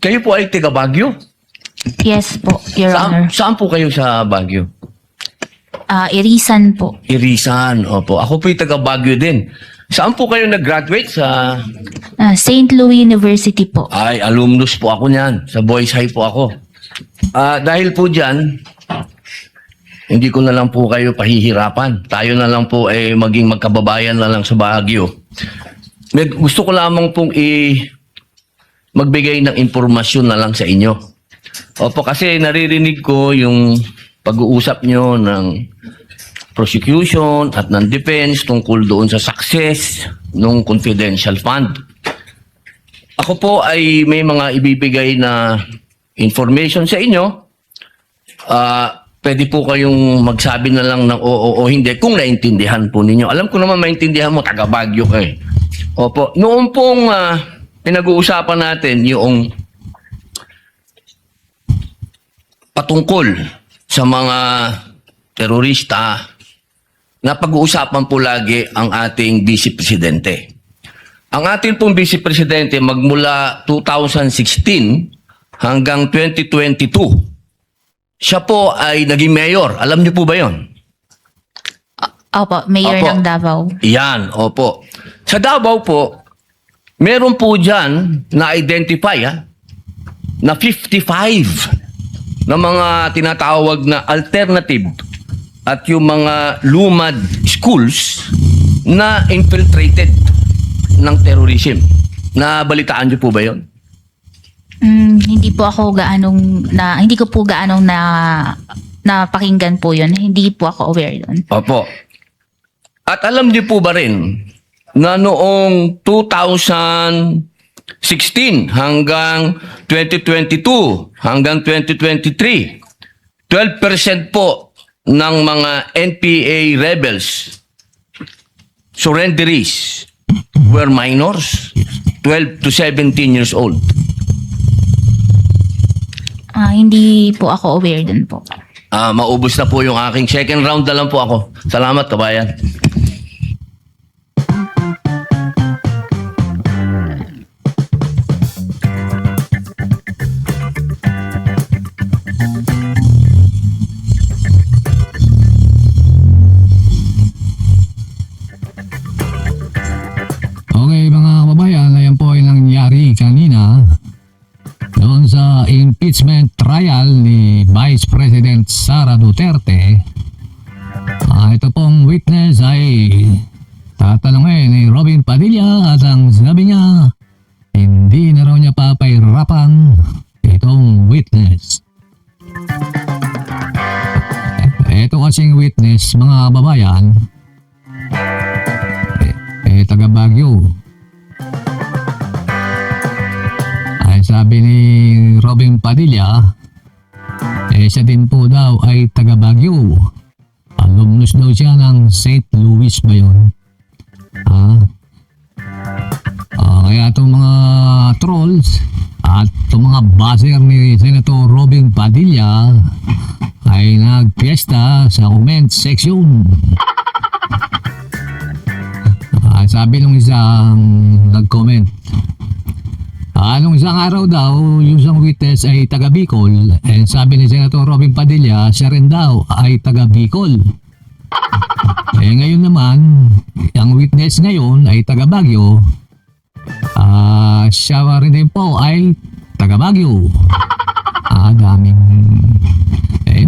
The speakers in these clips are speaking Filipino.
Kayo po ay taga Baguio? Yes po, Your Honor. Saan po kayo sa Baguio? Irisan po. Irisan, opo. Ako po yung taga Baguio din. Saan po kayo nag-graduate? Sa... St. Louis University po. Ay, alumnus po ako niyan. Sa Boys High po ako. Dahil po dyan, hindi ko na lang po kayo pahihirapan. Tayo na lang po ay maging magkababayan na lang sa Baguio. Gusto ko lamang pong magbigay ng impormasyon na lang sa inyo. Opo, kasi naririnig ko yung pag-uusap nyo ng prosecution at ng defense tungkol doon sa success ng confidential fund. Ako po ay may mga ibibigay na information sa inyo. Pwede po kayong magsabi na lang ng oo o hindi kung naintindihan po ninyo. Alam ko naman maintindihan mo, taga Baguio ka eh. Opo, noong pong pinag-uusapan natin yung patungkol sa mga terorista, na pag-uusapan po lagi ang ating Vice Presidente. Ang ating pong Vice Presidente magmula 2016 hanggang 2022, siya po ay naging mayor. Alam niyo po ba yon? Opo, Mayor Opo. ng Davao. Yan, opo. Sa Davao po, meron po dyan na-identify na 55 na mga tinatawag na alternative at yung mga lumad schools na infiltrated ng terrorism. Nabalitaan niyo po ba yon? Hindi po ako hindi ko po gaanong napakinggan po yun. Hindi po ako aware yun. Opo. At alam niyo po ba rin na noong 2016 hanggang 2022 hanggang 2023, 12% po ng mga NPA rebels, surrenderies, were minors, 12 to 17 years old. Hindi po ako aware dun po. Maubos na po yung aking second round na lang po ako. Salamat, kabayan. Okay mga kababayan, ayan po ay nangyari kanina doon sa impeachment trial ni Vice President Sara Duterte. Ito pong witness ay tatanungin ni Robin Padilla at ang sinabi niya, hindi na raw niya papahirapan itong witness. Ito kasing witness mga kababayan, taga Baguio. Ay sabi ni Robin Padilla, siya din po daw ay taga Baguio. Alumnus daw siya ng St. Louis ba yun? Kaya itong mga trolls at itong mga buzzer ni Senator Robin Padilla ay nagpiesta sa comment section. Sabi nung isang nag-comment, nung isang araw daw, yung isang witness ay taga Bicol. And sabi ni Senator Robin Padilla, siya rin daw ay taga Bicol. Ngayon naman, ang witness ngayon ay taga Baguio. Siya rin din po ay taga Baguio.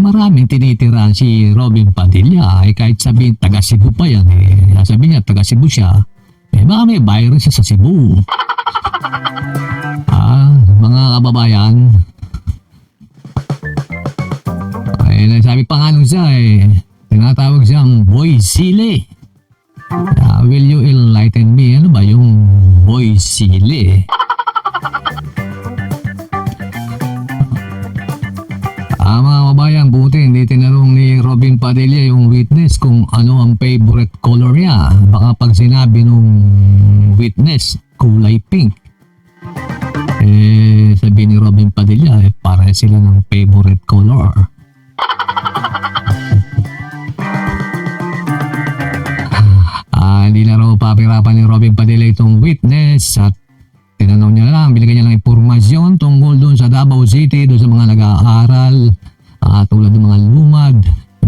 Maraming tinitira si Robin Padilla. Kahit sabihin taga Cebu pa yan, sabi niya taga Cebu siya, baka may virus siya sa Cebu. Mga kababayan, sabi pa nga nung siya, tinatawag siyang Boy Sile. Will you enlighten me? Ano ba yung Boy Sile? Mga kababayan, buti hindi tinanong ni Robin Padilla yung witness kung ano ang favorite color niya. Baka pag sinabi nung witness, kulay pink, sabi ni Robin Padilla, para sila ng favorite color. Hindi na raw papirapan ni Robin Padilla itong witness at tinanong niya lang, binigyan niya lang impormasyon tungkol doon City doon sa mga nag-aaral, tulad ng mga lumad,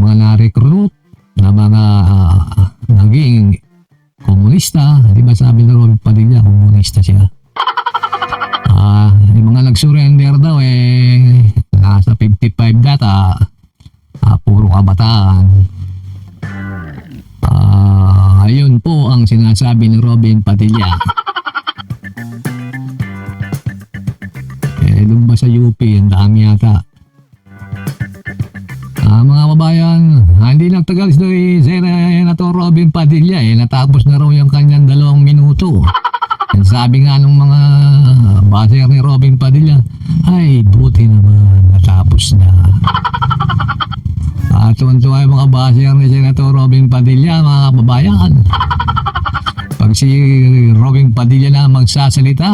mga na-recruit na mga naging komunista. Di ba sabi ni Robin Padilla, komunista siya. Yung mga nag-surrender daw nasa 55 data, puro kabataan. Ayun po ang sinasabi ni Robin Padilla. Doon ba sa UP, ang dami yata. Mga kababayan, hindi nagtagal si Senator Robin Padilla natapos na raw yung kanyang 2 minuto. Sabi nga ng mga baser ni Robin Padilla, ay buti naman natapos na. Tuwan-tuwa yung mga baser ni Senator Robin Padilla, mga kababayan. Pag si Robin Padilla na magsasalita,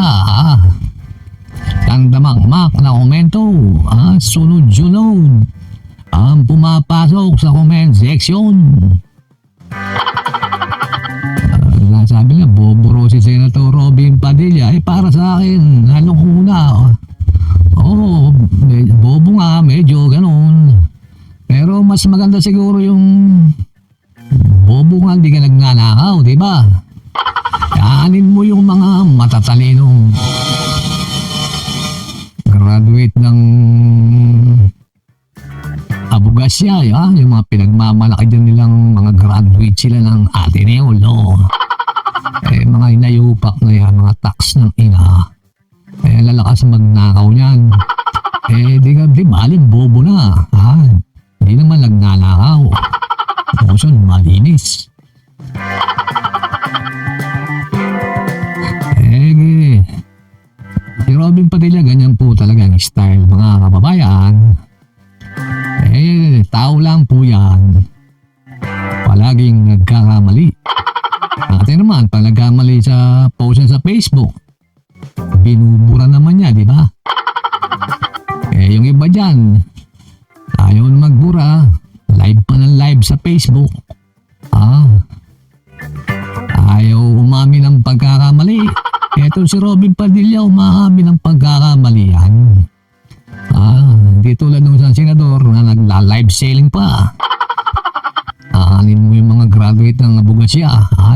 tandamakmak na komento, sunod-sunod ang pumapasok sa comment section. Sabi niya, boboro si Senator Robin Padilla. Para sa akin, halong-huna. Bobo nga, medyo ganun. Pero mas maganda siguro yung bobo nga, hindi ka nagnanakaw, di ba? Kaanin mo yung mga matatalinong graduate ng abogasya, yung mga pinagmamalaki din nilang mga graduate sila ng Ateneo Law. Mga inayupak na yan, mga tax ng ina. Lalakas magnakaw niyan. Di balin, bobo na. Hindi naman nagnanakaw. Motion, malinis. Si Robin Padilla, ganyan po talaga ang style, mga kababayan. Tao lang po yan. Palaging nagkakamali. Natin naman, pag nagkamali sa post niya sa Facebook, binubura naman niya, di ba? Yung iba dyan, ayaw na magbura, live pa ng live sa Facebook. Ayaw umamin ng pagkakamali. Eto si Robin Padilla, umamin ng pagkakamali yan. Hindi tulad ng isang senador na nagla-live selling pa. Aanin mo yung mga graduate ng abogasya,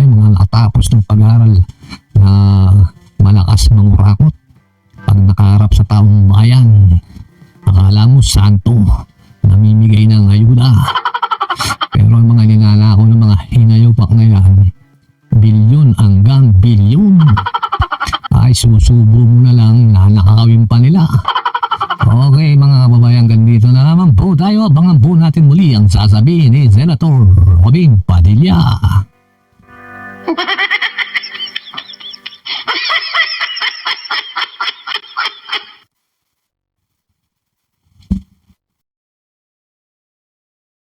yung mga nakatapos ng pag-aaral na malakas mangurakot. Pag nakaharap sa taong bayan, akala mo santo, namimigay ng ayuda. Pero ang mga ninanakaw ng mga hinayupak na yan, bilyon hanggang bilyon. Susubo mo na lang na nakakawin pa nila. Okay mga kababayan, ganito na naman po tayo. Abangan po natin muli ang sasabihin ni Senator Robin Padilla.